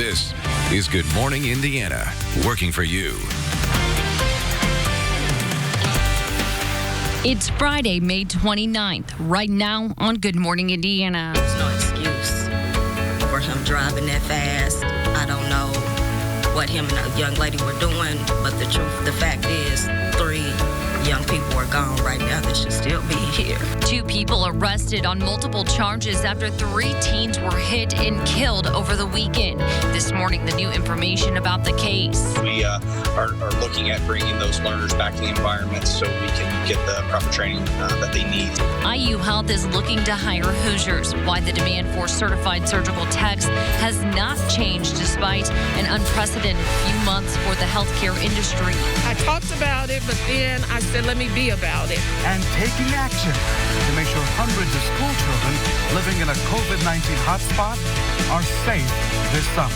This is Good Morning Indiana, working for you. It's Friday, May 29th, right now on Good Morning Indiana. There's no excuse for him driving that fast. I don't know what him and a young lady were doing, but the fact is, 3 young people are gone right now. They should still be here. 2 people arrested on multiple charges after 3 teens were hit and killed over the weekend. This morning, the new information about the case. We are looking at bringing those learners back to the environment so we can get the proper training that they need. IU Health is looking to hire Hoosiers. Why the demand for certified surgical techs has not changed despite an unprecedented few months for the healthcare industry. I talked about it, but then I said, let me be about it. And taking action to make sure hundreds of school children living in a COVID-19 hotspot are safe this summer.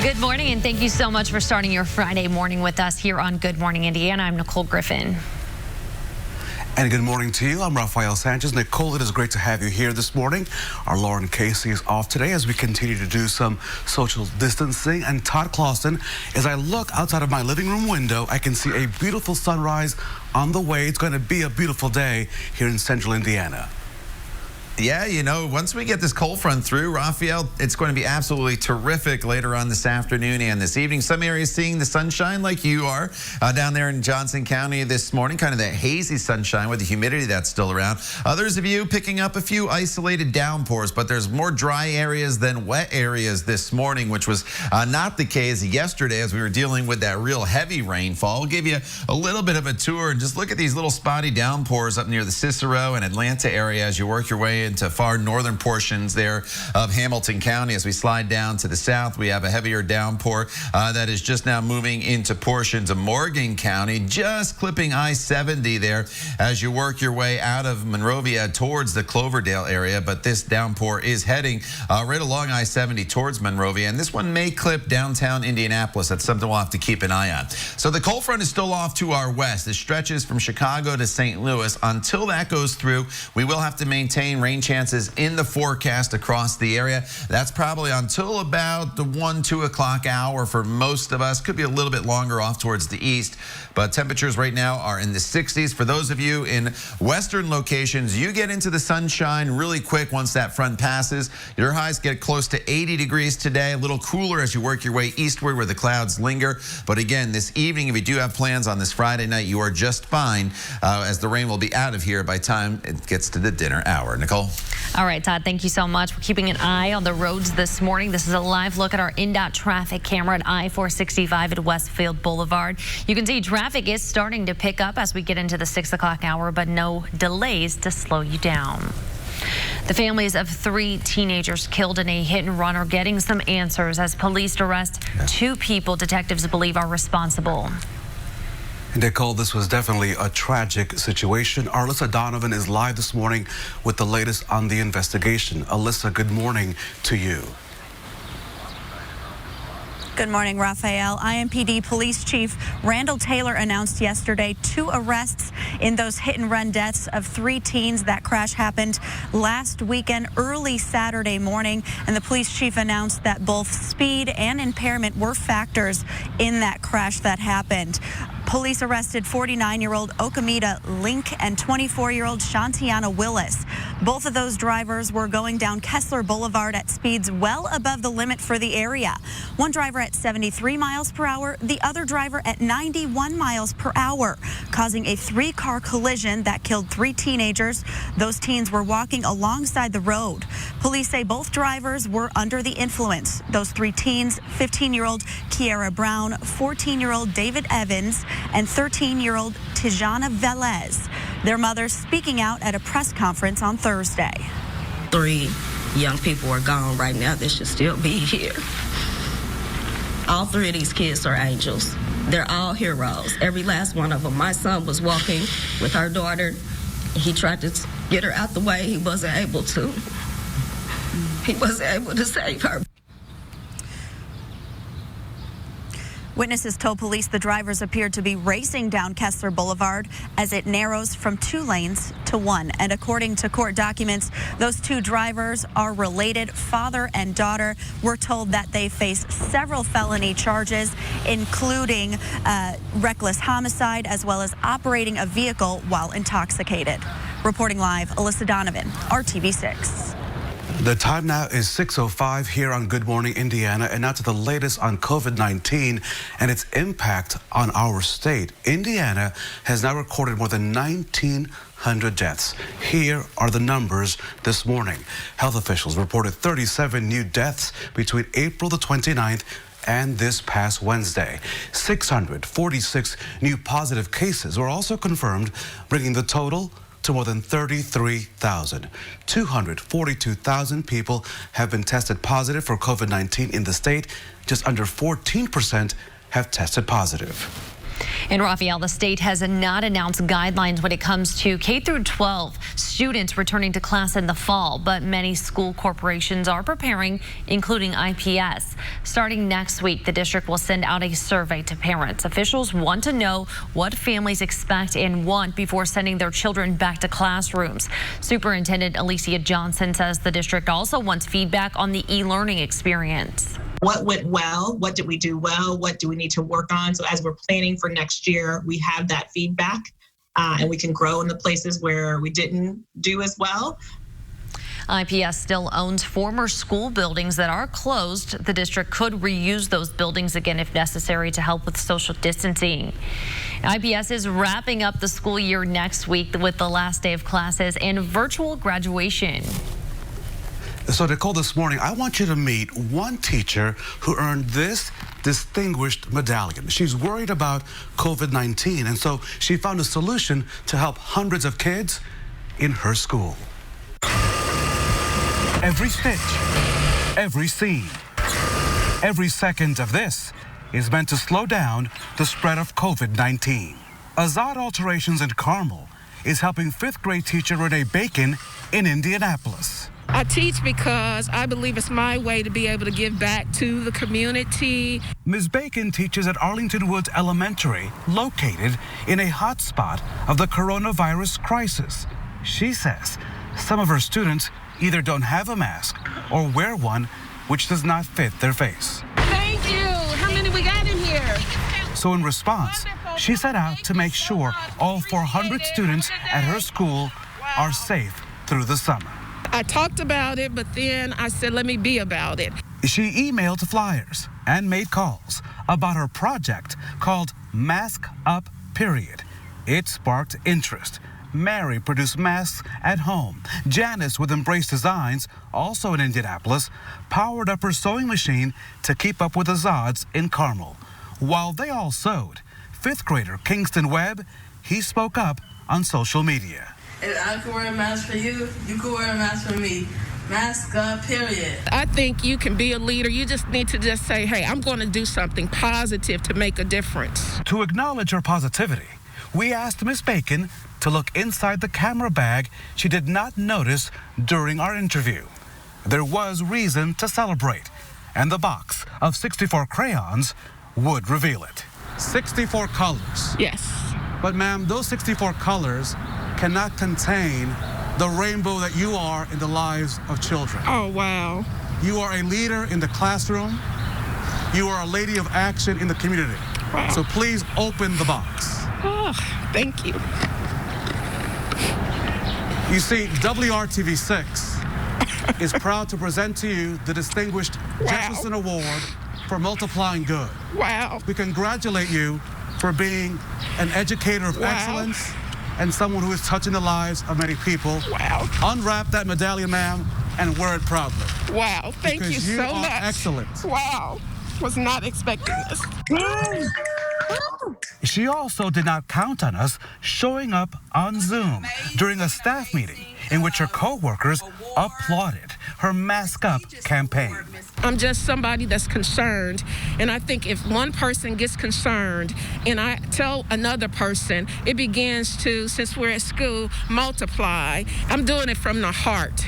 Good morning, and thank you so much for starting your Friday morning with us here on Good Morning Indiana. I'm Nicole Griffin. And good morning to you. I'm Rafael Sanchez. Nicole, it is great to have you here this morning. Our Lauren Casey is off today as we continue to do some social distancing. And Todd Clausen, as I look outside of my living room window, I can see a beautiful sunrise on the way. It's going to be a beautiful day here in central Indiana. Yeah, you know, once we get this cold front through, Rafael, it's going to be absolutely terrific later on this afternoon and this evening. Some areas seeing the sunshine like you are down there in Johnson County this morning, kind of that hazy sunshine with the humidity that's still around. Others of you picking up a few isolated downpours, but there's more dry areas than wet areas this morning, which was not the case yesterday as we were dealing with that real heavy rainfall. We'll give you a little bit of a tour and just look at these little spotty downpours up near the Cicero and Atlanta area as you work your way into far northern portions there of Hamilton County. As we slide down to the south, we have a heavier downpour that is just now moving into portions of Morgan County, just clipping I-70 there as you work your way out of Monrovia towards the Cloverdale area. But this downpour is heading right along I-70 towards Monrovia, and this one may clip downtown Indianapolis. That's something we'll have to keep an eye on. So the cold front is still off to our west. It stretches from Chicago to St. Louis. Until that goes through, we will have to maintain rain chances in the forecast across the area. That's probably until about the 1-2 o'clock hour for most of us. Could be a little bit longer off towards the east, but temperatures right now are in the 60s. For those of you in western locations, you get into the sunshine really quick once that front passes. Your highs get close to 80 degrees today, a little cooler as you work your way eastward where the clouds linger. But again, this evening, if you do have plans on this Friday night, you are just fine as the rain will be out of here by the time it gets to the dinner hour. Nicole? All right, Todd, thank you so much. We're keeping an eye on the roads this morning. This is a live look at our INDOT traffic camera at I-465 at Westfield Boulevard. You can see traffic is starting to pick up as we get into the 6 o'clock hour, but no delays to slow you down. The families of 3 teenagers killed in a hit and run are getting some answers as police arrest 2 people detectives believe are responsible. Nicole, this was definitely a tragic situation. Alyssa Donovan is live this morning with the latest on the investigation. Alyssa, good morning to you. Good morning, Rafael. IMPD Police Chief Randall Taylor announced yesterday 2 arrests in those hit-and-run deaths of 3 teens. That crash happened last weekend, early Saturday morning, and the police chief announced that both speed and impairment were factors in that crash that happened. Police arrested 49-year-old Okamita Link and 24-year-old Shantiana Willis. Both of those drivers were going down Kessler Boulevard at speeds well above the limit for the area. One driver at 73 miles per hour, the other driver at 91 miles per hour, causing a 3-car collision that killed 3 teenagers. Those teens were walking alongside the road. Police say both drivers were under the influence. Those 3 teens, 15-year-old Kiara Brown, 14-year-old David Evans, and 13-year-old Tijana Velez. Their mother speaking out at a press conference on Thursday. 3 young people are gone right now. They should still be here. All 3 of these kids are angels. They're all heroes. Every last one of them. My son was walking with our daughter. He tried to get her out the way. He wasn't able to. He wasn't able to save her. Witnesses told police the drivers appeared to be racing down Kessler Boulevard as it narrows from 2 lanes to 1. And according to court documents, those 2 drivers are related, father and daughter. We're told that they face several felony charges, including reckless homicide, as well as operating a vehicle while intoxicated. Reporting live, Alyssa Donovan, RTV6. The time now is 6:05 here on Good Morning Indiana, and now to the latest on COVID-19 and its impact on our state. Indiana has now recorded more than 1,900 deaths. Here are the numbers this morning. Health officials reported 37 new deaths between April the 29th and this past Wednesday. 646 new positive cases were also confirmed, bringing the total to more than 33,000. 242,000 people have been tested positive for COVID-19 in the state. Just under 14% have tested positive. In Raphael, the state has not announced guidelines when it comes to K through 12 students returning to class in the fall, but many school corporations are preparing, including IPS. Starting next week, the district will send out a survey to parents. Officials want to know what families expect and want before sending their children back to classrooms. Superintendent Alicia Johnson says the district also wants feedback on the e-learning experience. What went well? What did we do well? What do we need to work on? So as we're planning for next year, we have that feedback and we can grow in the places where we didn't do as well. IPS still owns former school buildings that are closed. The district could reuse those buildings again if necessary to help with social distancing. IPS is wrapping up the school year next week with the last day of classes and virtual graduation. So, Nicole, this morning, I want you to meet one teacher who earned this distinguished medallion. She's worried about COVID-19, and so she found a solution to help hundreds of kids in her school. Every stitch, every seam, every second of this is meant to slow down the spread of COVID-19. Azad Alterations in Carmel is helping 5th grade teacher Renee Bacon in Indianapolis. I teach because I believe it's my way to be able to give back to the community. Ms. Bacon teaches at Arlington Woods Elementary, located in a hot spot of the coronavirus crisis. She says some of her students either don't have a mask or wear one which does not fit their face. Thank you. How many we got in here? So in response, she set out to make sure all 400 students at her school are safe through the summer. I talked about it, but then I said, let me be about it. She emailed flyers and made calls about her project called Mask Up Period. It sparked interest. Mary produced masks at home. Janice with Embrace Designs, also in Indianapolis, powered up her sewing machine to keep up with Azad's in Carmel. While they all sewed, 5th grader Kingston Webb, he spoke up on social media. If I can wear a mask for you, you can wear a mask for me. Mask up, period. I think you can be a leader. You just need to just say, hey, I'm going to do something positive to make a difference. To acknowledge her positivity, we asked Miss Bacon to look inside the camera bag she did not notice during our interview. There was reason to celebrate, and the box of 64 crayons would reveal it. 64 colors. Yes. But ma'am, those 64 colors cannot contain the rainbow that you are in the lives of children. Oh, wow. You are a leader in the classroom. You are a lady of action in the community. Wow. So please open the box. Oh, thank you. You see, WRTV6 is proud to present to you the Distinguished Jefferson Award for Multiplying Good. Wow. We congratulate you for being an educator of excellence and someone who is touching the lives of many people. Wow. Unwrap that medallion, ma'am, and wear it proudly. Wow. Thank you so much. Because you are excellent. Wow. Was not expecting this. She also did not count on us showing up on Zoom during a staff meeting in which her co-workers applauded her Mask Up campaign. I'm just somebody that's concerned, and I think if one person gets concerned and I tell another person, it begins to, since we're at school, multiply. I'm doing it from the heart.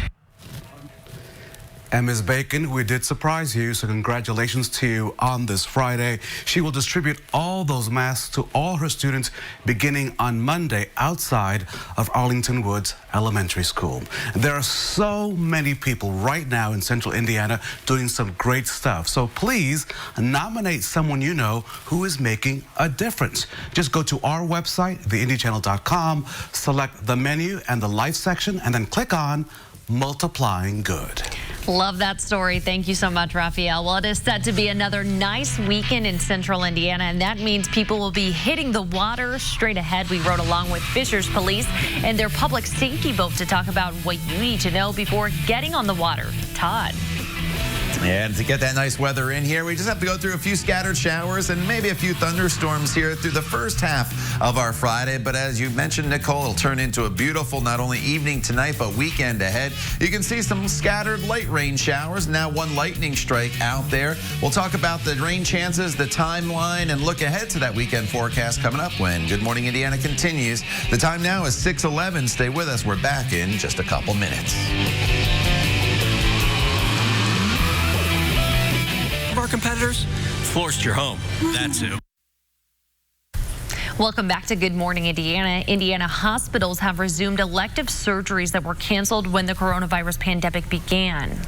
And Ms. Bacon, we did surprise you, so congratulations to you on this Friday. She will distribute all those masks to all her students beginning on Monday outside of Arlington Woods Elementary School. There are so many people right now in central Indiana doing some great stuff. So please nominate someone you know who is making a difference. Just go to our website, theindychannel.com, select the menu and the life section, and then click on Multiplying Good. Love that story. Thank you so much, Raphael. Well, it is set to be another nice weekend in central Indiana, and that means people will be hitting the water straight ahead. We rode along with Fishers Police and their public safety boat to talk about what you need to know before getting on the water. Todd. And to get that nice weather in here, we just have to go through a few scattered showers and maybe a few thunderstorms here through the first half of our Friday. But as you mentioned, Nicole, it'll turn into a beautiful not only evening tonight, but weekend ahead. You can see some scattered light rain showers. Now one lightning strike out there. We'll talk about the rain chances, the timeline, and look ahead to that weekend forecast coming up when Good Morning Indiana continues. The time now is 6:11. Stay with us. We're back in just a couple minutes. Our competitors forced your home. That's who. Welcome back to Good Morning Indiana. Indiana hospitals have resumed elective surgeries that were canceled when the coronavirus pandemic began.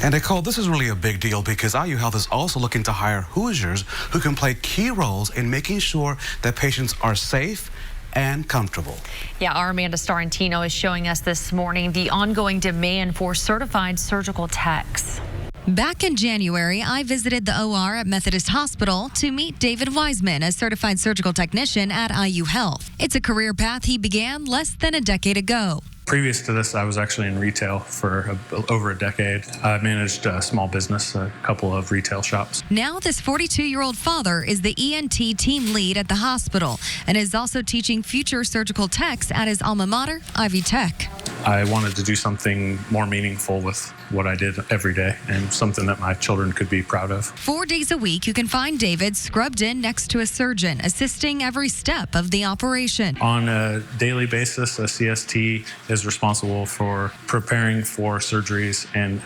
And Nicole, this is really a big deal because IU Health is also looking to hire Hoosiers who can play key roles in making sure that patients are safe and comfortable. Yeah, our Amanda Starantino is showing us this morning the ongoing demand for certified surgical techs. Back in January, I visited the OR at Methodist Hospital to meet David Wiseman, a certified surgical technician at IU Health. It's a career path he began less than a decade ago. Previous to this, I was actually in retail for over a decade. I managed a small business, a couple of retail shops. Now this 42-year-old father is the ENT team lead at the hospital and is also teaching future surgical techs at his alma mater, Ivy Tech. I wanted to do something more meaningful with what I did every day and something that my children could be proud of. 4 days a week, you can find David scrubbed in next to a surgeon, assisting every step of the operation. On a daily basis, a CST is responsible for preparing for surgeries and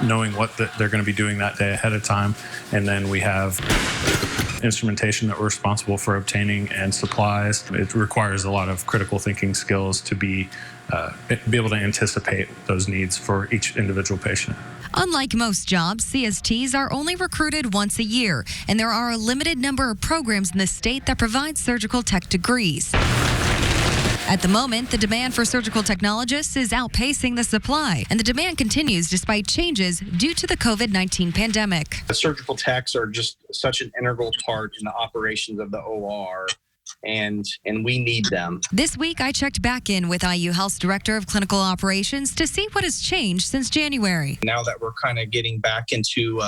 knowing what they're going to be doing that day ahead of time. And then we have instrumentation that we're responsible for obtaining and supplies. It requires a lot of critical thinking skills to be able to anticipate those needs for each individual patient. Unlike most jobs, CSTs are only recruited once a year, and there are a limited number of programs in the state that provide surgical tech degrees. At the moment, the demand for surgical technologists is outpacing the supply, and the demand continues despite changes due to the COVID-19 pandemic. The surgical techs are just such an integral part in the operations of the OR. And we need them. This week, I checked back in with IU Health's Director of Clinical Operations to see what has changed since January. Now that we're kind of getting back into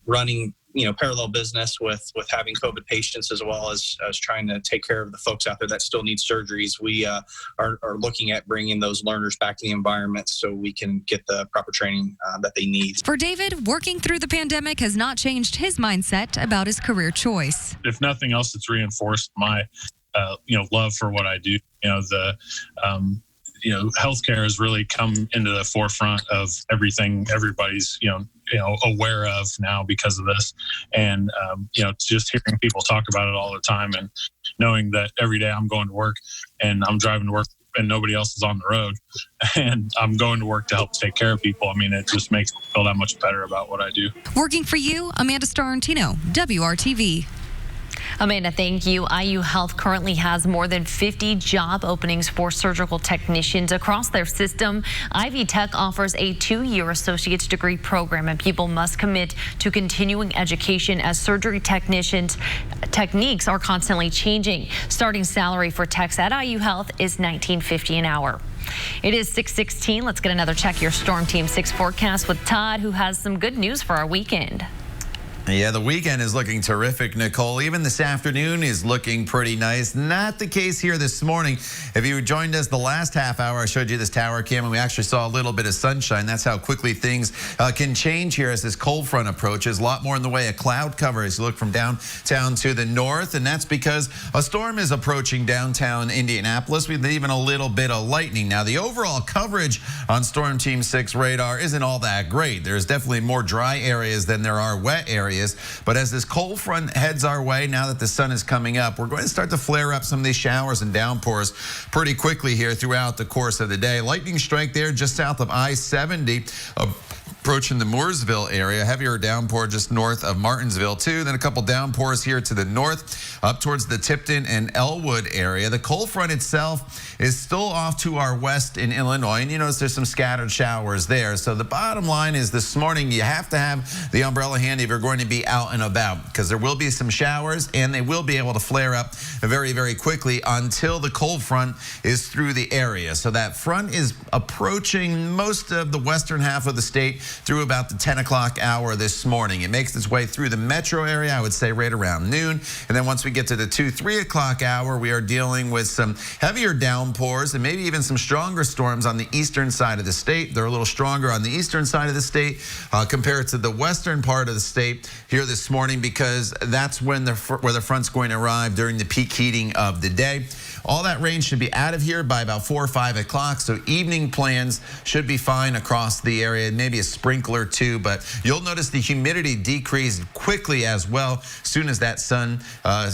running, parallel business with having COVID patients as well as trying to take care of the folks out there that still need surgeries, we are looking at bringing those learners back to the environment so we can get the proper training that they need. For David, working through the pandemic has not changed his mindset about his career choice. If nothing else, it's reinforced my, love for what I do. Healthcare has really come into the forefront of everything everybody's, aware of now because of this. And, just hearing people talk about it all the time and knowing that every day I'm going to work and I'm driving to work and nobody else is on the road and I'm going to work to help take care of people. I mean, it just makes me feel that much better about what I do. Working for you, Amanda Starantino, WRTV. Amanda, thank you. IU Health currently has more than 50 job openings for surgical technicians across their system. Ivy Tech offers a 2-year associate's degree program, and people must commit to continuing education as surgery techniques are constantly changing. Starting salary for techs at IU Health is $19.50 an hour. It is 6:16. Let's get another check your Storm Team 6 forecast with Todd, who has some good news for our weekend. Yeah, the weekend is looking terrific, Nicole. Even this afternoon is looking pretty nice. Not the case here this morning. If you joined us the last half hour, I showed you this tower cam, and we actually saw a little bit of sunshine. That's how quickly things can change here as this cold front approaches. A lot more in the way of cloud cover as you look from downtown to the north, and that's because a storm is approaching downtown Indianapolis with even a little bit of lightning. Now, the overall coverage on Storm Team 6 radar isn't all that great. There's definitely more dry areas than there are wet areas. But as this cold front heads our way, now that the sun is coming up, we're going to start to flare up some of these showers and downpours pretty quickly here throughout the course of the day. Lightning strike there just south of I-70. Approaching the Mooresville area, heavier downpour just north of Martinsville too. Then a couple downpours here to the north, up towards the Tipton and Elwood area. The cold front itself is still off to our west in Illinois, and you notice there's some scattered showers there. So the bottom line is this morning you have to have the umbrella handy if you're going to be out and about, because there will be some showers and they will be able to flare up very, very quickly until the cold front is through the area. So that front is approaching most of the western half of the state through about the 10 o'clock hour this morning. It makes its way through the metro area, I would say right around noon. And then once we get to the 2-3 o'clock hour, we are dealing with some heavier downpours and maybe even some stronger storms on the eastern side of the state. They're a little stronger on the eastern side of the state compared to the western part of the state here this morning, because that's when where the front's going to arrive during the peak heating of the day. All that rain should be out of here by about 4 or 5 o'clock, so evening plans should be fine across the area, maybe a sprinkler too, but you'll notice the humidity decrease quickly as well as soon as that sun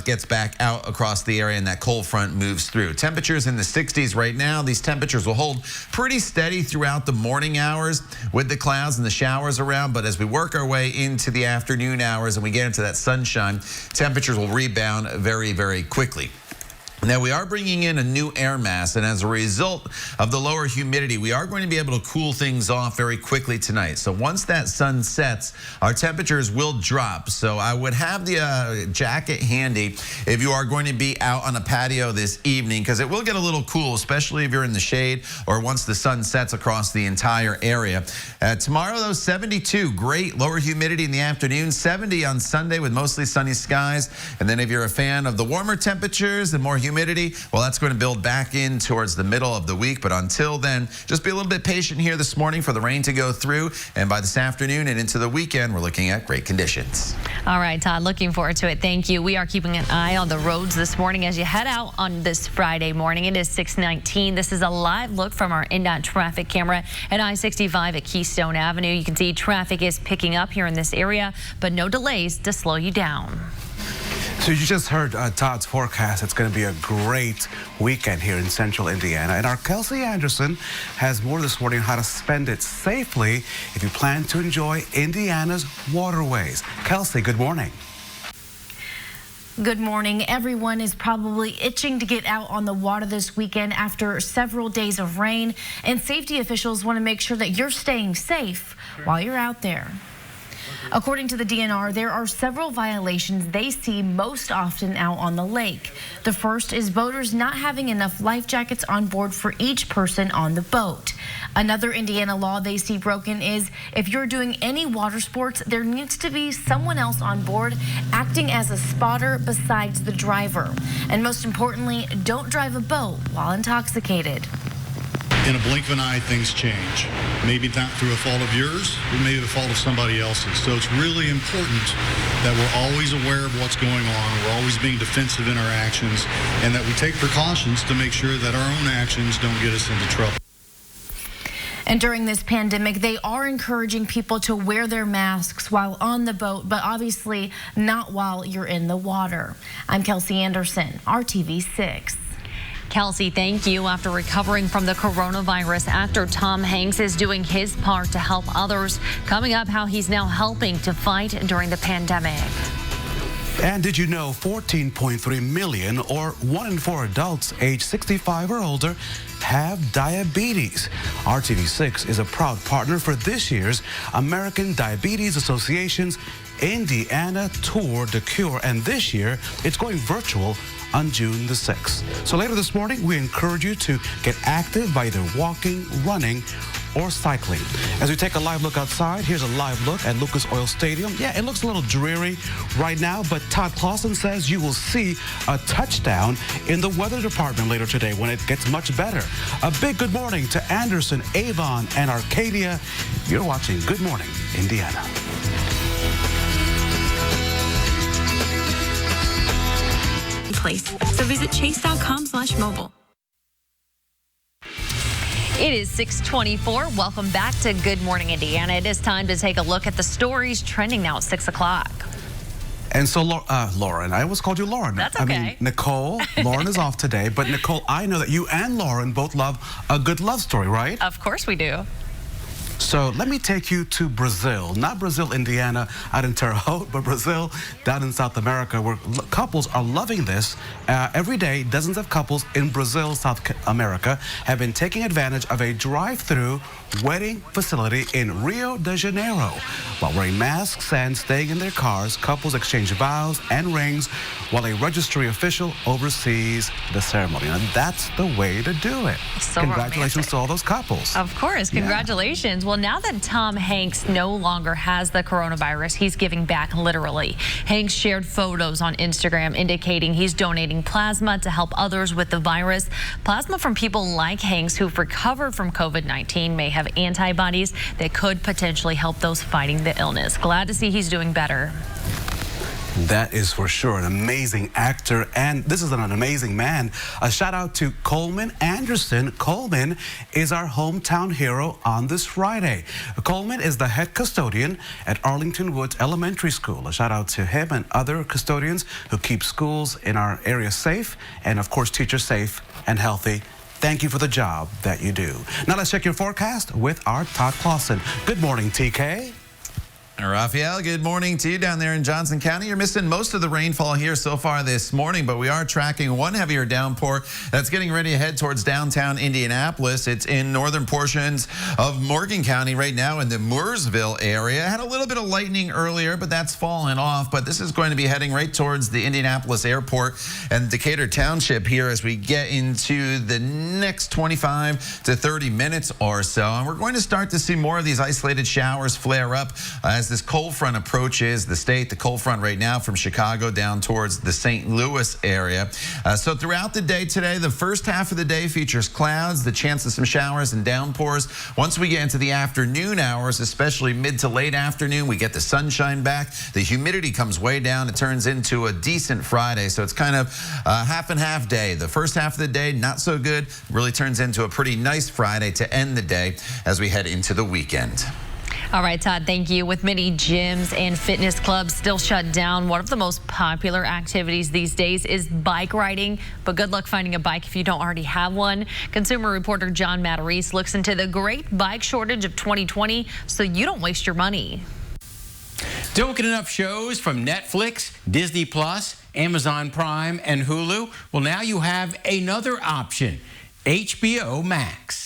gets back out across the area and that cold front moves through. Temperatures in the 60s right now. These temperatures will hold pretty steady throughout the morning hours with the clouds and the showers around, but as we work our way into the afternoon hours and we get into that sunshine, temperatures will rebound very, very quickly. Now, we are bringing in a new air mass, and as a result of the lower humidity, we are going to be able to cool things off very quickly tonight. So once that sun sets, our temperatures will drop. So I would have the jacket handy if you are going to be out on a patio this evening, because it will get a little cool, especially if you're in the shade or once the sun sets across the entire area. Tomorrow, though, 72, great lower humidity in the afternoon, 70 on Sunday with mostly sunny skies. And then if you're a fan of the warmer temperatures and more humidity, well, that's going to build back in towards the middle of the week. But until then, just be a little bit patient here this morning for the rain to go through. And by this afternoon and into the weekend, we're looking at great conditions. All right, Todd, looking forward to it. Thank you. We are keeping an eye on the roads this morning as you head out on this Friday morning. It is 6:19. This is a live look from our INDOT traffic camera at I-65 at Keystone Avenue. You can see traffic is picking up here in this area, but no delays to slow you down. So you just heard Todd's forecast. It's going to be a great weekend here in central Indiana. And our Kelsey Anderson has more this morning on how to spend it safely if you plan to enjoy Indiana's waterways. Kelsey, good morning. Good morning. Everyone is probably itching to get out on the water this weekend after several days of rain. And safety officials want to make sure that you're staying safe while you're out there. According to the DNR, there are several violations they see most often out on the lake. The first is boaters not having enough life jackets on board for each person on the boat. Another Indiana law they see broken is if you're doing any water sports, there needs to be someone else on board acting as a spotter besides the driver. And most importantly, don't drive a boat while intoxicated. In a blink of an eye, things change. Maybe not through a fault of yours, but maybe the fault of somebody else's. So it's really important that we're always aware of what's going on. We're always being defensive in our actions, and that we take precautions to make sure that our own actions don't get us into trouble. And during this pandemic, they are encouraging people to wear their masks while on the boat, but obviously not while you're in the water. I'm Kelsey Anderson, RTV6. Kelsey, thank you. After recovering from the coronavirus, actor Tom Hanks is doing his part to help others. Coming up, how he's now helping to fight during the pandemic. And did you know 14.3 million, or 1 in 4 adults age 65 or older, have diabetes? RTV6 is a proud partner for this year's American Diabetes Association's Indiana Tour de Cure, and this year it's going virtual on June the 6th. So later this morning, we encourage you to get active by either walking, running, or cycling. As we take a live look outside, here's a live look at Lucas Oil Stadium. Yeah, it looks a little dreary right now, but Todd Clausen says you will see a touchdown in the weather department later today when it gets much better. A big good morning to Anderson, Avon, and Arcadia. You're watching Good Morning Indiana. So visit chase.com/mobile. It is 6:24. Welcome back to Good Morning Indiana. It is time to take a look at the stories trending now at 6 o'clock. And so, Lauren, I always called you Lauren. That's okay. I mean, Nicole, Lauren is off today, but Nicole, I know that you and Lauren both love a good love story, right? Of course we do. So let me take you to Brazil, not Brazil, Indiana, out in Terre Haute, but Brazil down in South America, where couples are loving this. Every day, dozens of couples in Brazil, South America, have been taking advantage of a drive-through wedding facility in Rio de Janeiro. While wearing masks and staying in their cars, couples exchange vows and rings while a registry official oversees the ceremony. And that's the way to do it. So congratulations romantic. To all those couples. Of course, congratulations. Yeah. Well, now that Tom Hanks no longer has the coronavirus, he's giving back literally. Hanks shared photos on Instagram indicating he's donating plasma to help others with the virus. Plasma from people like Hanks who've recovered from COVID-19 may have antibodies that could potentially help those fighting the illness. Glad to see he's doing better. That is for sure. An amazing actor, and this is an amazing man. A shout out to Coleman Anderson. Coleman is our hometown hero on this Friday. Coleman is the head custodian at Arlington Woods Elementary School. A shout out to him and other custodians who keep schools in our area safe, and of course teachers safe and healthy. Thank you for the job that you do. Now let's check your forecast with our Todd Clausen. Good morning, TK. Raphael, good morning to you down there in Johnson County. You're missing most of the rainfall here so far this morning, but we are tracking one heavier downpour that's getting ready to head towards downtown Indianapolis. It's in northern portions of Morgan County right now in the Mooresville area. Had a little bit of lightning earlier, but that's fallen off. But this is going to be heading right towards the Indianapolis airport and Decatur Township here as we get into the next 25 to 30 minutes or so. And we're going to start to see more of these isolated showers flare up as this cold front approaches the state. The cold front right now from Chicago down towards the St. Louis area. So throughout the day today, the first half of the day features clouds, the chance of some showers and downpours. Once we get into the afternoon hours, especially mid to late afternoon, we get the sunshine back. The humidity comes way down. It turns into a decent Friday. So it's kind of a half and half day. The first half of the day, not so good. Really turns into a pretty nice Friday to end the day as we head into the weekend. All right, Todd, thank you. With many gyms and fitness clubs still shut down, one of the most popular activities these days is bike riding. But good luck finding a bike if you don't already have one. Consumer reporter John Matarese looks into the great bike shortage of 2020 so you don't waste your money. Don't get enough shows from Netflix, Disney Plus, Amazon Prime, and Hulu? Well, now you have another option, HBO Max.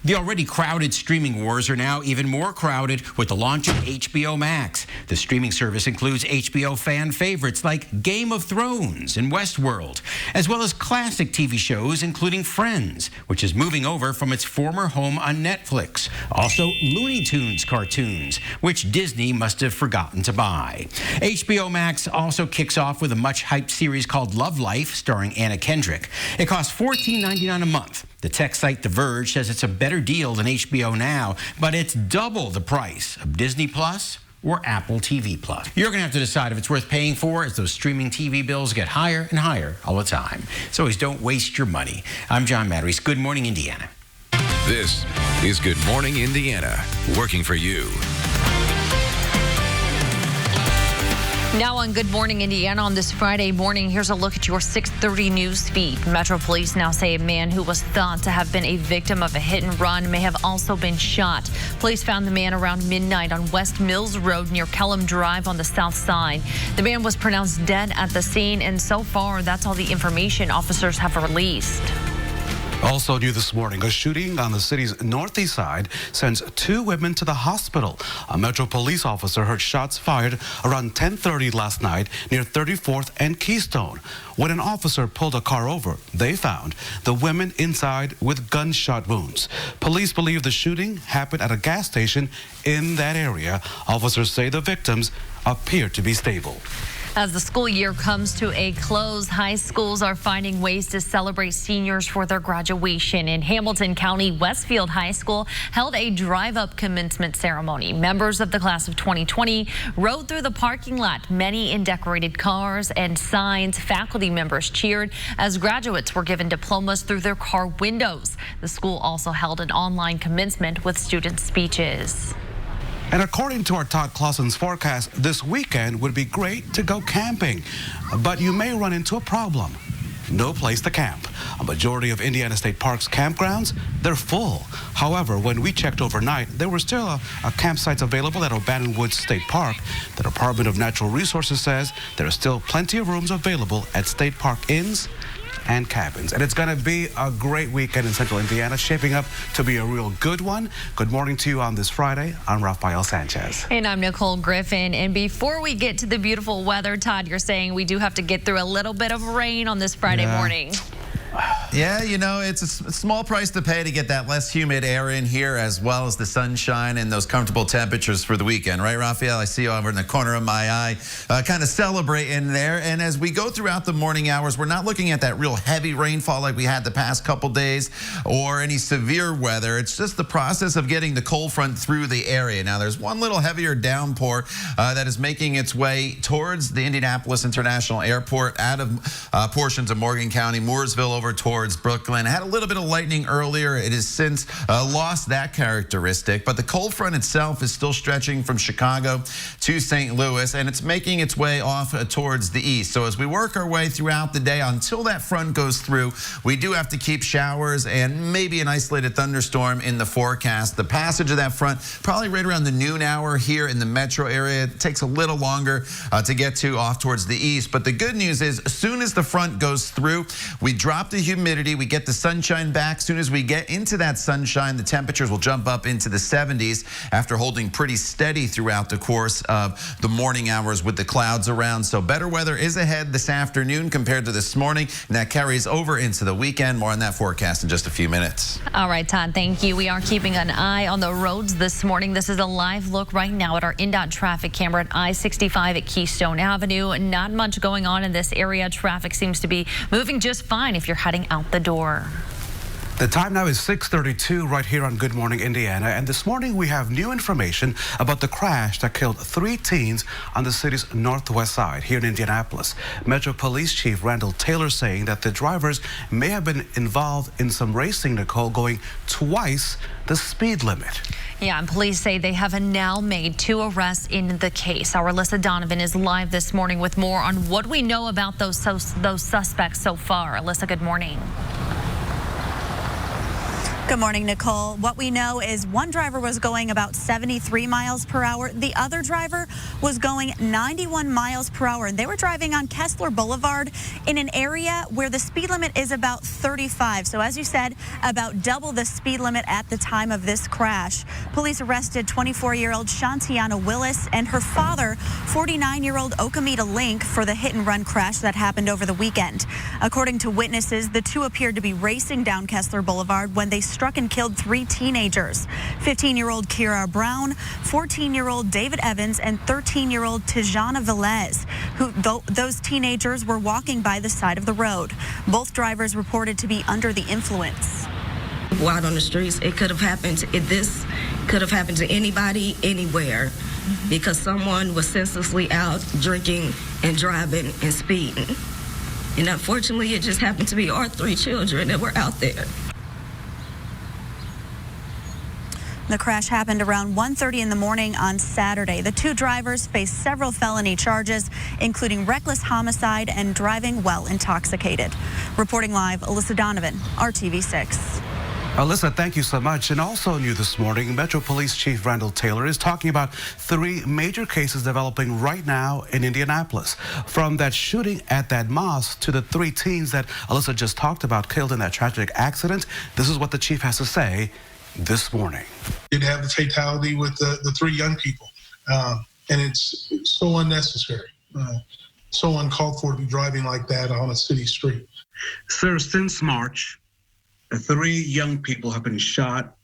The already crowded streaming wars are now even more crowded with the launch of HBO Max. The streaming service includes HBO fan favorites like Game of Thrones and Westworld, as well as classic TV shows including Friends, which is moving over from its former home on Netflix. Also, Looney Tunes cartoons, which Disney must have forgotten to buy. HBO Max also kicks off with a much-hyped series called Love Life, starring Anna Kendrick. It costs $14.99 a month. The tech site The Verge says it's a better deal than HBO Now, but it's double the price of Disney Plus or Apple TV Plus. You're going to have to decide if it's worth paying for as those streaming TV bills get higher and higher all the time. So always don't waste your money. I'm John Matarese. Good morning, Indiana. This is Good Morning Indiana, working for you. Now on Good Morning Indiana on this Friday morning, here's a look at your 6:30 news feed. Metro Police now say a man who was thought to have been a victim of a hit and run may have also been shot. Police found the man around midnight on West Mills Road near Kellum Drive on the south side. The man was pronounced dead at the scene, and so far, that's all the information officers have released. Also new this morning, a shooting on the city's northeast side sends 2 women to the hospital. A Metro police officer heard shots fired around 10:30 last night near 34th and Keystone. When an officer pulled a car over, they found the women inside with gunshot wounds. Police believe the shooting happened at a gas station in that area. Officers say the victims appear to be stable. As the school year comes to a close, high schools are finding ways to celebrate seniors for their graduation. In Hamilton County, Westfield High School held a drive-up commencement ceremony. Members of the class of 2020 rode through the parking lot, many in decorated cars and signs. Faculty members cheered as graduates were given diplomas through their car windows. The school also held an online commencement with student speeches. And according to our Todd Clausen's forecast, this weekend would be great to go camping. But you may run into a problem. No place to camp. A majority of Indiana State Park's campgrounds, they're full. However, when we checked overnight, there were still a campsites available at O'Bannon Woods State Park. The Department of Natural Resources says there are still plenty of rooms available at State Park inns and cabins. And it's going to be a great weekend in Central Indiana, shaping up to be a real good one. Good morning to you on this Friday. I'm Rafael Sanchez. And I'm Nicole Griffin. And before we get to the beautiful weather, Todd, you're saying we do have to get through a little bit of rain on this Friday morning. Yeah, you know, it's a small price to pay to get that less humid air in here, as well as the sunshine and those comfortable temperatures for the weekend. Right, Rafael? I see you over in the corner of my eye, kind of celebrating there. And as we go throughout the morning hours, we're not looking at that real heavy rainfall like we had the past couple days or any severe weather. It's just the process of getting the cold front through the area. Now, there's one little heavier downpour that is making its way towards the Indianapolis International Airport, out of portions of Morgan County, Mooresville, over towards Brooklyn. Had a little bit of lightning earlier. It has since lost that characteristic, but the cold front itself is still stretching from Chicago to St. Louis, and it's making its way off towards the east. So as we work our way throughout the day until that front goes through, we do have to keep showers and maybe an isolated thunderstorm in the forecast. The passage of that front probably right around the noon hour here in the metro area. It takes a little longer to get to off towards the east, but the good news is as soon as the front goes through, we drop the humidity, we get the sunshine back. As soon as we get into that sunshine, the temperatures will jump up into the 70s after holding pretty steady throughout the course of the morning hours with the clouds around. So better weather is ahead this afternoon compared to this morning, and that carries over into the weekend. More on that forecast in just a few minutes. All right, Todd, thank you. We are keeping an eye on the roads this morning. This is a live look right now at our INDOT traffic camera at I-65 at Keystone Avenue. Not much going on in this area. Traffic seems to be moving just fine if you're heading out the door. The time now is 6:32 right here on Good Morning Indiana, and this morning we have new information about the crash that killed 3 teens on the city's northwest side here in Indianapolis. Metro Police Chief Randall Taylor saying that the drivers may have been involved in some racing, Nicole, going twice the speed limit. Yeah, and police say they have now made 2 arrests in the case. Our Alyssa Donovan is live this morning with more on what we know about those suspects so far. Alyssa, good morning. Good morning, Nicole. What we know is one driver was going about 73 miles per hour. The other driver was going 91 miles per hour. And they were driving on Kessler Boulevard in an area where the speed limit is about 35. So as you said, about double the speed limit at the time of this crash. Police arrested 24-year-old Shantiana Willis and her father, 49-year-old Okamita Link, for the hit-and-run crash that happened over the weekend. According to witnesses, the two appeared to be racing down Kessler Boulevard when they struck and killed 3 teenagers, 15-year-old Kira Brown, 14-year-old David Evans, and 13-year-old Tijana Velez, who those teenagers were walking by the side of the road. Both drivers reported to be under the influence. Out on the streets, it could have happened. This could have happened to anybody, anywhere, because someone was senselessly out drinking and driving and speeding. And unfortunately, it just happened to be our 3 children that were out there. The crash happened around 1:30 in the morning on Saturday. The 2 drivers faced several felony charges, including reckless homicide and driving while intoxicated. Reporting live, Alyssa Donovan, RTV6. Alyssa, thank you so much. And also new this morning, Metro Police Chief Randall Taylor is talking about 3 major cases developing right now in Indianapolis. From that shooting at that mosque to the 3 teens that Alyssa just talked about killed in that tragic accident, this is what the chief has to say this morning. Did have the fatality with the 3 young people, and it's so unnecessary, so uncalled for to be driving like that on a city street. Sir, since March, 3 young people have been shot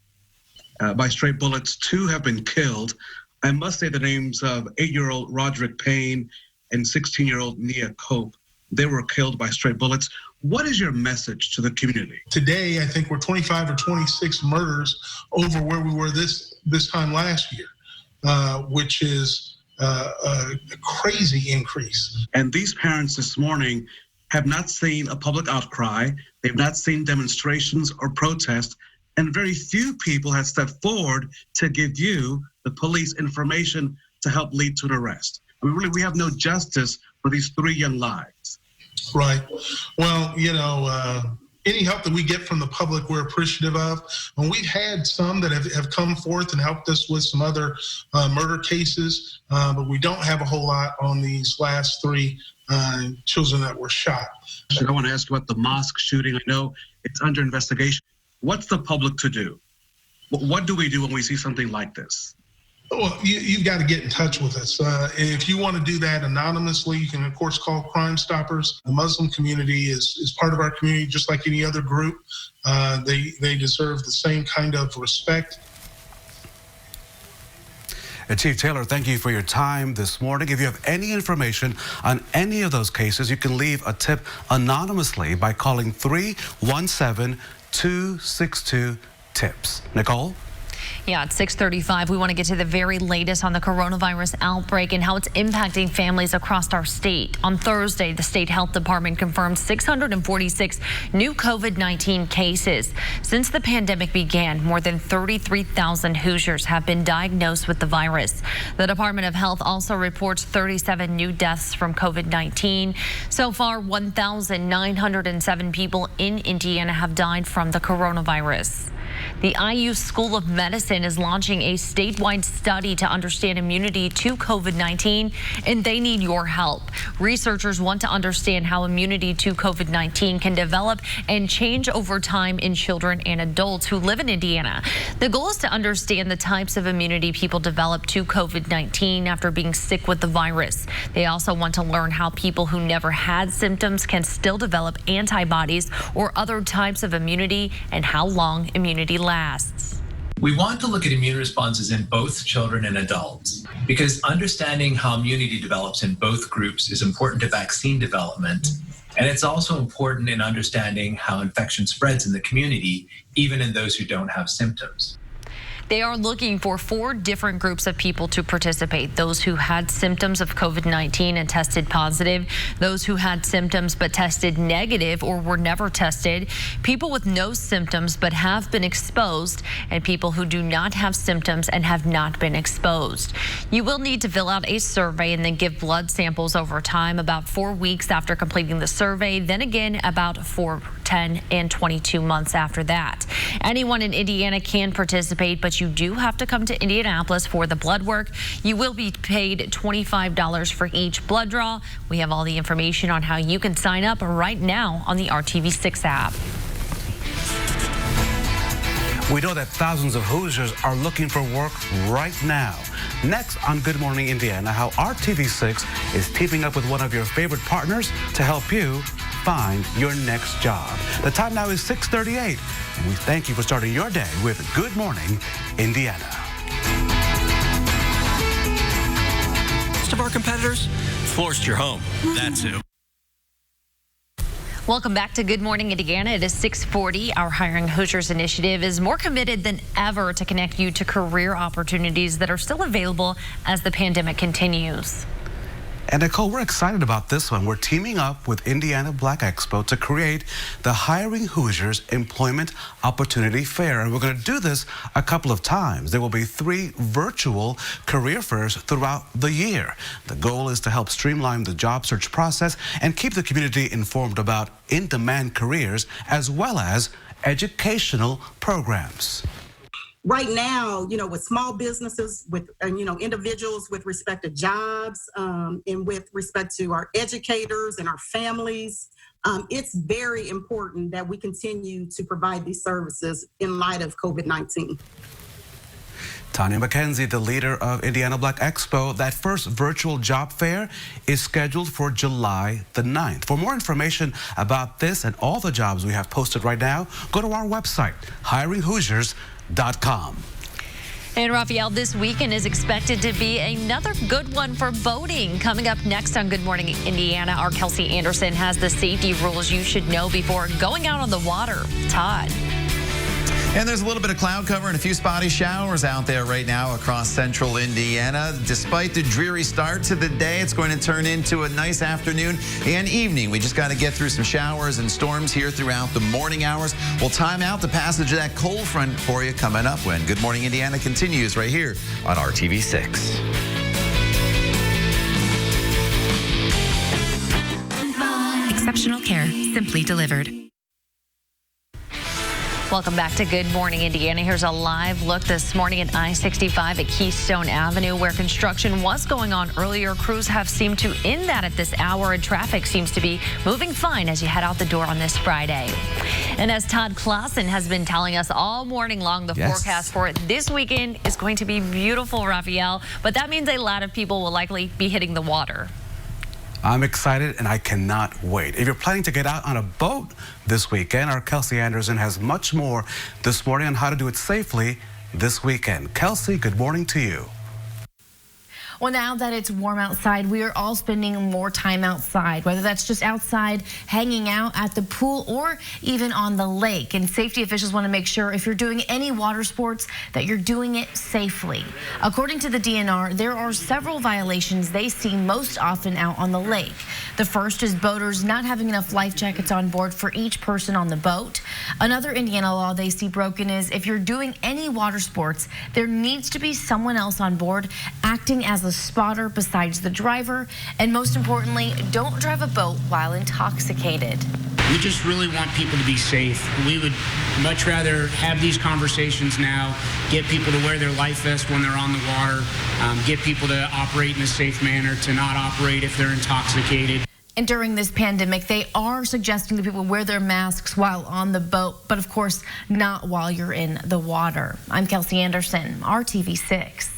by stray bullets. 2 have been killed. I must say the names of 8-year-old Roderick Payne and 16-year-old Nia Cope. They were killed by stray bullets. What is your message to the community? Today, I think we're 25 or 26 murders over where we were this time last year, which is a crazy increase. And these parents this morning have not seen a public outcry. They've not seen demonstrations or protests, and very few people have stepped forward to give you, the police, information to help lead to an arrest. I mean, really, we have no justice for these 3 young lives. Right. Well, any help that we get from the public, we're appreciative of. And we've had some that have come forth and helped us with some other murder cases, but we don't have a whole lot on these last 3 children that were shot. I want to ask you about the mosque shooting. I know it's under investigation. What's the public to do? What do we do when we see something like this? Well, you've got to get in touch with us. If you want to do that anonymously, you can, of course, call Crime Stoppers. The Muslim community is part of our community, just like any other group. They deserve the same kind of respect. Chief Taylor, thank you for your time this morning. If you have any information on any of those cases, you can leave a tip anonymously by calling 317-262-TIPS. Nicole? Yeah, at 6:35, we want to get to the very latest on the coronavirus outbreak and how it's impacting families across our state. On Thursday, the state health department confirmed 646 new COVID-19 cases. Since the pandemic began, more than 33,000 Hoosiers have been diagnosed with the virus. The Department of Health also reports 37 new deaths from COVID-19. So far, 1,907 people in Indiana have died from the coronavirus. The IU School of Medicine is launching a statewide study to understand immunity to COVID-19, and they need your help. Researchers want to understand how immunity to COVID-19 can develop and change over time in children and adults who live in Indiana. The goal is to understand the types of immunity people develop to COVID-19 after being sick with the virus. They also want to learn how people who never had symptoms can still develop antibodies or other types of immunity and how long immunity lasts. We want to look at immune responses in both children and adults because understanding how immunity develops in both groups is important to vaccine development. And it's also important in understanding how infection spreads in the community, even in those who don't have symptoms. They are looking for 4 different groups of people to participate. Those who had symptoms of COVID-19 and tested positive, those who had symptoms but tested negative or were never tested, people with no symptoms but have been exposed, and people who do not have symptoms and have not been exposed. You will need to fill out a survey and then give blood samples over time, about 4 weeks after completing the survey, then again about 4, 10, and 22 months after that. Anyone in Indiana can participate, but you do have to come to Indianapolis for the blood work. You will be paid $25 for each blood draw. We have all the information on how you can sign up right now on the RTV6 app. We know that thousands of Hoosiers are looking for work right now. Next on Good Morning Indiana, how RTV6 is teaming up with one of your favorite partners to help you find your next job. The time now is 6:38, and we thank you for starting your day with Good Morning Indiana. Most of our competitors forced your home. That's who. Welcome back to Good Morning Indiana. It is 6:40. Our Hiring Hoosiers initiative is more committed than ever to connect you to career opportunities that are still available as the pandemic continues. And Nicole, we're excited about this one. We're teaming up with Indiana Black Expo to create the Hiring Hoosiers Employment Opportunity Fair. And we're going to do this a couple of times. There will be 3 virtual career fairs throughout the year. The goal is to help streamline the job search process and keep the community informed about in-demand careers as well as educational programs. Right now, with small businesses, with, individuals with respect to jobs, and with respect to our educators and our families, it's very important that we continue to provide these services in light of COVID-19. Tanya McKenzie, the leader of Indiana Black Expo, that first virtual job fair is scheduled for July the 9th. For more information about this and all the jobs we have posted right now, go to our website, hiringhoosiers.com. And Raphael, this weekend is expected to be another good one for boating. Coming up next on Good Morning Indiana, our Kelsey Anderson has the safety rules you should know before going out on the water. Todd. And there's a little bit of cloud cover and a few spotty showers out there right now across central Indiana. Despite the dreary start to the day, it's going to turn into a nice afternoon and evening. We just got to get through some showers and storms here throughout the morning hours. We'll time out the passage of that cold front for you coming up when Good Morning Indiana continues right here on RTV6. Exceptional care, simply delivered. Welcome back to Good Morning Indiana. Here's a live look this morning at I-65 at Keystone Avenue, where construction was going on earlier. Crews have seemed to end that at this hour, and traffic seems to be moving fine as you head out the door on this Friday. And as Todd Clausen has been telling us all morning long, the forecast for it this weekend is going to be beautiful, Raphael, but that means a lot of people will likely be hitting the water. I'm excited and I cannot wait. If you're planning to get out on a boat this weekend, our Kelsey Anderson has much more this morning on how to do it safely this weekend. Kelsey, good morning to you. Well, now that it's warm outside, we are all spending more time outside, whether that's just outside, hanging out at the pool, or even on the lake. And safety officials want to make sure if you're doing any water sports that you're doing it safely. According to the DNR, there are several violations they see most often out on the lake. The first is boaters not having enough life jackets on board for each person on the boat. Another Indiana law they see broken is if you're doing any water sports, there needs to be someone else on board acting as a spotter besides the driver, and most importantly, don't drive a boat while intoxicated. We just really want people to be safe. We would much rather have these conversations now, get people to wear their life vest when they're on the water, get people to operate in a safe manner, to not operate if they're intoxicated. And during this pandemic, they are suggesting that people wear their masks while on the boat, but of course, not while you're in the water. I'm Kelsey Anderson, RTV6.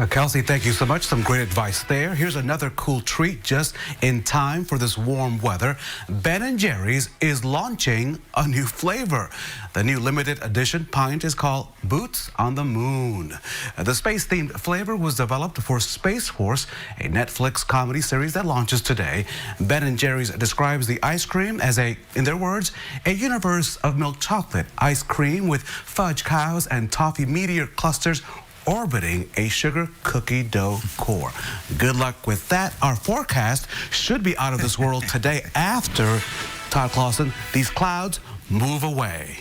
Kelsey, thank you so much. Some great advice there. Here's another cool treat just in time for this warm weather. Ben & Jerry's is launching a new flavor. The new limited edition pint is called Boots on the Moon. The space-themed flavor was developed for Space Force, a Netflix comedy series that launches today. Ben & Jerry's describes the ice cream as in their words, a universe of milk chocolate ice cream with fudge cows and toffee meteor clusters orbiting a sugar cookie dough core. Good luck with that. Our forecast should be out of this world today after, Todd Clausen, these clouds move away.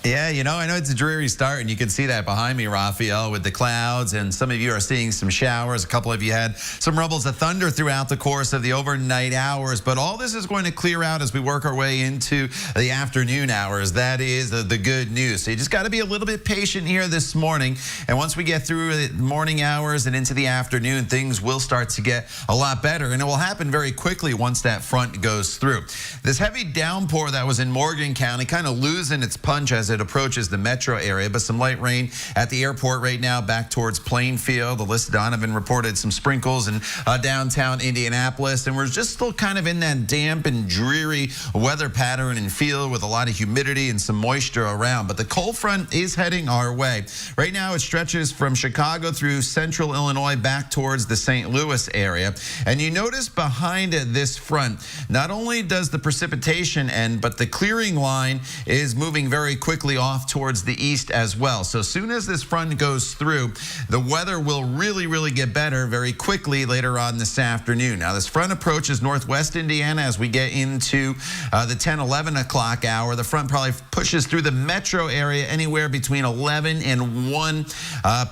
Yeah, I know it's a dreary start, and you can see that behind me, Raphael, with the clouds, and some of you are seeing some showers. A couple of you had some rumbles of thunder throughout the course of the overnight hours, but all this is going to clear out as we work our way into the afternoon hours. That is the good news. So you just got to be a little bit patient here this morning, and once we get through the morning hours and into the afternoon, things will start to get a lot better, and it will happen very quickly once that front goes through. This heavy downpour that was in Morgan County kind of losing its punch as it approaches the metro area, but some light rain at the airport right now back towards Plainfield. Alyssa Donovan reported some sprinkles in downtown Indianapolis, and we're just still kind of in that damp and dreary weather pattern and feel with a lot of humidity and some moisture around, but the cold front is heading our way. Right now it stretches from Chicago through central Illinois back towards the St. Louis area, and you notice behind this front, not only does the precipitation end, but the clearing line is moving very quickly quickly off towards the east as well. So as soon as this front goes through, the weather will really get better very quickly later on this afternoon. Now, this front approaches northwest Indiana as we get into the 10-11 o'clock hour. The front probably pushes through the metro area anywhere between 11 and 1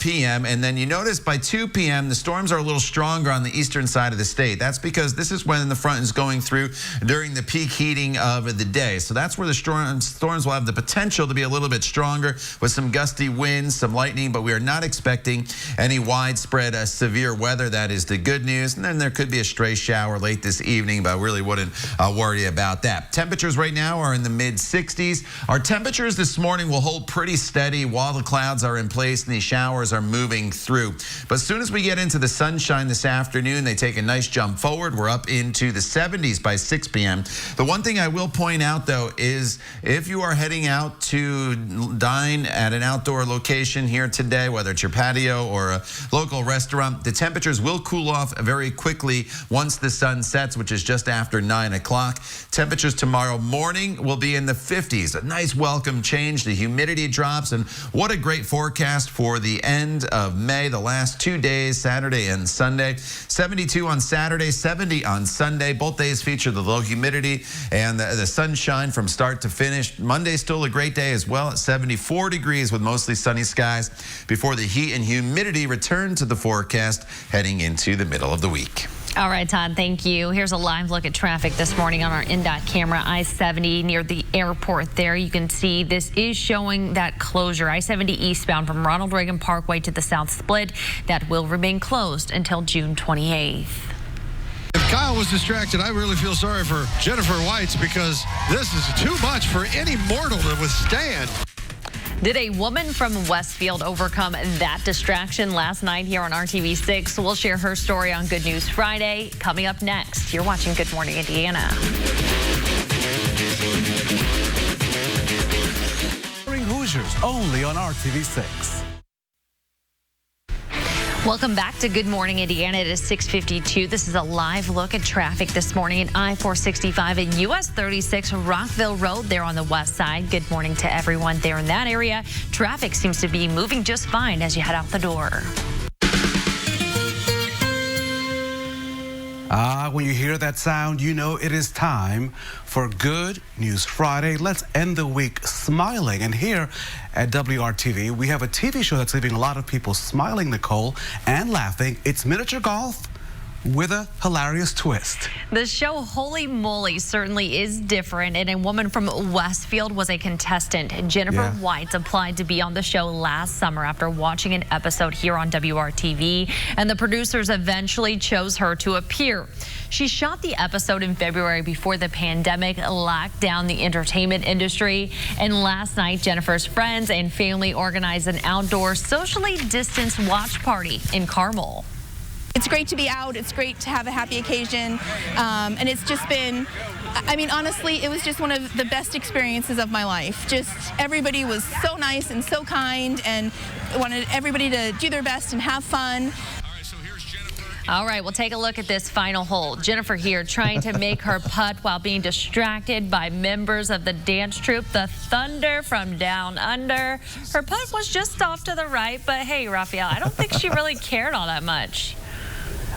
p.m. And then you notice by 2 p.m. the storms are a little stronger on the eastern side of the state. That's because this is when the front is going through during the peak heating of the day. So that's where the storms will have the potential to be a little bit stronger with some gusty winds, some lightning, but we are not expecting any widespread severe weather. That is the good news. And then there could be a stray shower late this evening, but I really wouldn't worry about that. Temperatures right now are in the mid-60s. Our temperatures this morning will hold pretty steady while the clouds are in place and these showers are moving through. But as soon as we get into the sunshine this afternoon, they take a nice jump forward. We're up into the 70s by 6 p.m. The one thing I will point out, though, is if you are heading out to dine at an outdoor location here today, whether it's your patio or a local restaurant, the temperatures will cool off very quickly once the sun sets, which is just after 9 o'clock. Temperatures tomorrow morning will be in the 50s. A nice welcome change. The humidity drops, and what a great forecast for the end of May, the last 2 days, Saturday and Sunday. 72 on Saturday, 70 on Sunday. Both days feature the low humidity and the sunshine from start to finish. Monday's still a great day as well at 74 degrees with mostly sunny skies before the heat and humidity return to the forecast heading into the middle of the week. All right, Todd, thank you. Here's a live look at traffic this morning on our INDOT camera. I-70 near the airport there. You can see this is showing that closure. I-70 eastbound from Ronald Reagan Parkway to the South Split. That will remain closed until June 28th. If Kyle was distracted, I really feel sorry for Jennifer Whites because this is too much for any mortal to withstand. Did a woman from Westfield overcome that distraction last night here on RTV6? We'll share her story on Good News Friday coming up next. You're watching Good Morning Indiana. Hoosiers only on RTV6. Welcome back to Good Morning Indiana. It is 6:52. This is a live look at traffic this morning at I-465 at US 36 Rockville Road there on the west side. Good morning to everyone there in that area. Traffic seems to be moving just fine as you head out the door. When you hear that sound, you know it is time for Good News Friday. Let's end the week smiling. And here at WRTV, we have a TV show that's leaving a lot of people smiling, Nicole, and laughing. It's miniature golf with a hilarious twist. The show Holy Moly certainly is different, and a woman from Westfield was a contestant. Jennifer White applied to be on the show last summer after watching an episode here on WRTV, and the producers eventually chose her to appear. She shot the episode in February before the pandemic locked down the entertainment industry, and last night Jennifer's friends and family organized an outdoor socially distanced watch party in Carmel. It's great to be out. It's great to have a happy occasion. And it's just been, I mean, honestly, it was just one of the best experiences of my life. Just everybody was so nice and so kind and wanted everybody to do their best and have fun. All right, we'll take a look at this final hole. Jennifer here trying to make her putt while being distracted by members of the dance troupe, the Thunder from Down Under. Her putt was just off to the right, but hey, Raphael, I don't think she really cared all that much.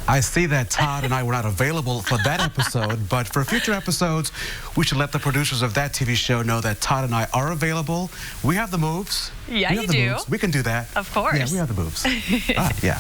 I see that Todd and I were not available for that episode, but for future episodes, we should let the producers of that TV show know that Todd and I are available. We have the moves. Yeah, you do. Moves. We can do that. Of course. Yeah, we have the moves. Yeah.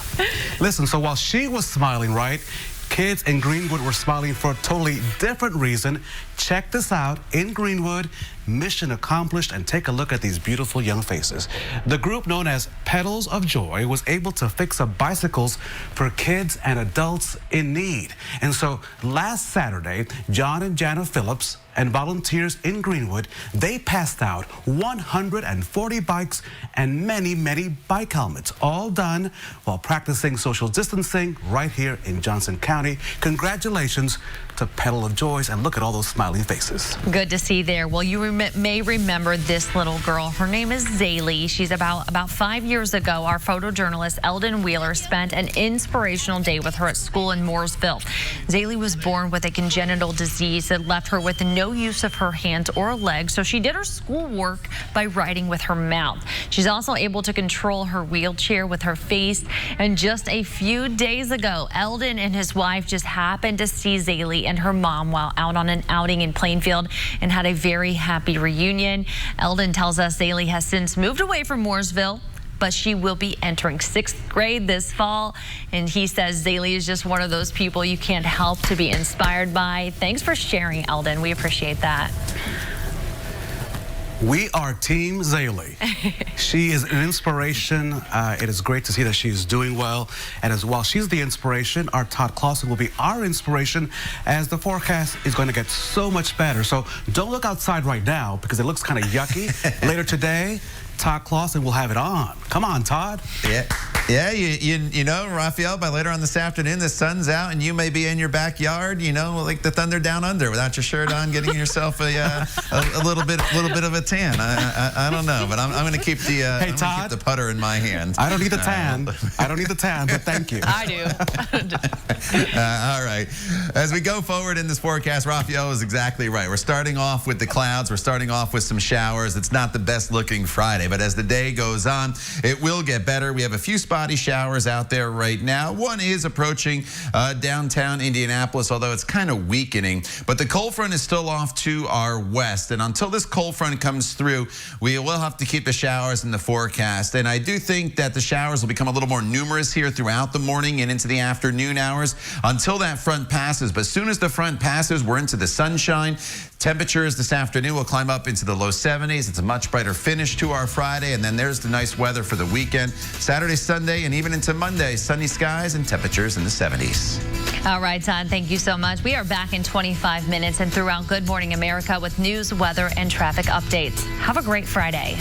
Listen, so while she was smiling, right, kids in Greenwood were smiling for a totally different reason. Check this out. In Greenwood, mission accomplished, and take a look at these beautiful young faces. The group known as Petals of Joy was able to fix up bicycles for kids and adults in need. And so last Saturday, John and Jana Phillips and volunteers in Greenwood, they passed out 140 bikes and many, many bike helmets, all done while practicing social distancing right here in Johnson County. Congratulations to Petal of Joys, and look at all those smiling faces. Good to see there. Well, you remember may remember this little girl. Her name is Zaylee. She's about 5 years ago. Our photojournalist Eldon Wheeler spent an inspirational day with her at school in Mooresville. Zaylee was born with a congenital disease that left her with no use of her hands or legs, so she did her schoolwork by writing with her mouth. She's also able to control her wheelchair with her face. And just a few days ago, Eldon and his wife just happened to see Zaylee and her mom while out on an outing in Plainfield and had a very happy reunion. Eldon tells us Zaylee has since moved away from Mooresville, but she will be entering 6th grade this fall. And he says Zaylee is just one of those people you can't help to be inspired by. Thanks for sharing, Eldon. We appreciate that. We are Team Zaylee. She is an inspiration. It is great to see that she's doing well. And as well, she's the inspiration. Our Todd Clausen will be our inspiration as the forecast is going to get so much better. So don't look outside right now because it looks kind of yucky. Later today, Todd Clausen will have it on. Come on, Todd. Yeah, you know, Raphael, by later on this afternoon, the sun's out and you may be in your backyard, you know, like the thunder down under without your shirt on, getting yourself a little bit of a tan. I don't know, but I'm going to keep the hey, Todd, keep the putter in my hand. I don't need the tan. I don't need the tan, but thank you. I do. All right. As we go forward in this forecast, Raphael is exactly right. We're starting off with the clouds. We're starting off with some showers. It's not the best looking Friday, but as the day goes on, it will get better. We have a few spotty showers out there right now. One is approaching downtown Indianapolis, although it's kind of weakening. But the cold front is still off to our west. And until this cold front comes through, we will have to keep the showers in the forecast. And I do think that the showers will become a little more numerous here throughout the morning and into the afternoon hours until that front passes. But as soon as the front passes, we're into the sunshine. Temperatures this afternoon will climb up into the low 70s. It's a much brighter finish to our Friday. And then there's the nice weather for the weekend. Saturday, Sunday, and even into Monday, sunny skies and temperatures in the 70s. All right, Todd, thank you so much. We are back in 25 minutes and throughout Good Morning America with news, weather, and traffic updates. Have a great Friday.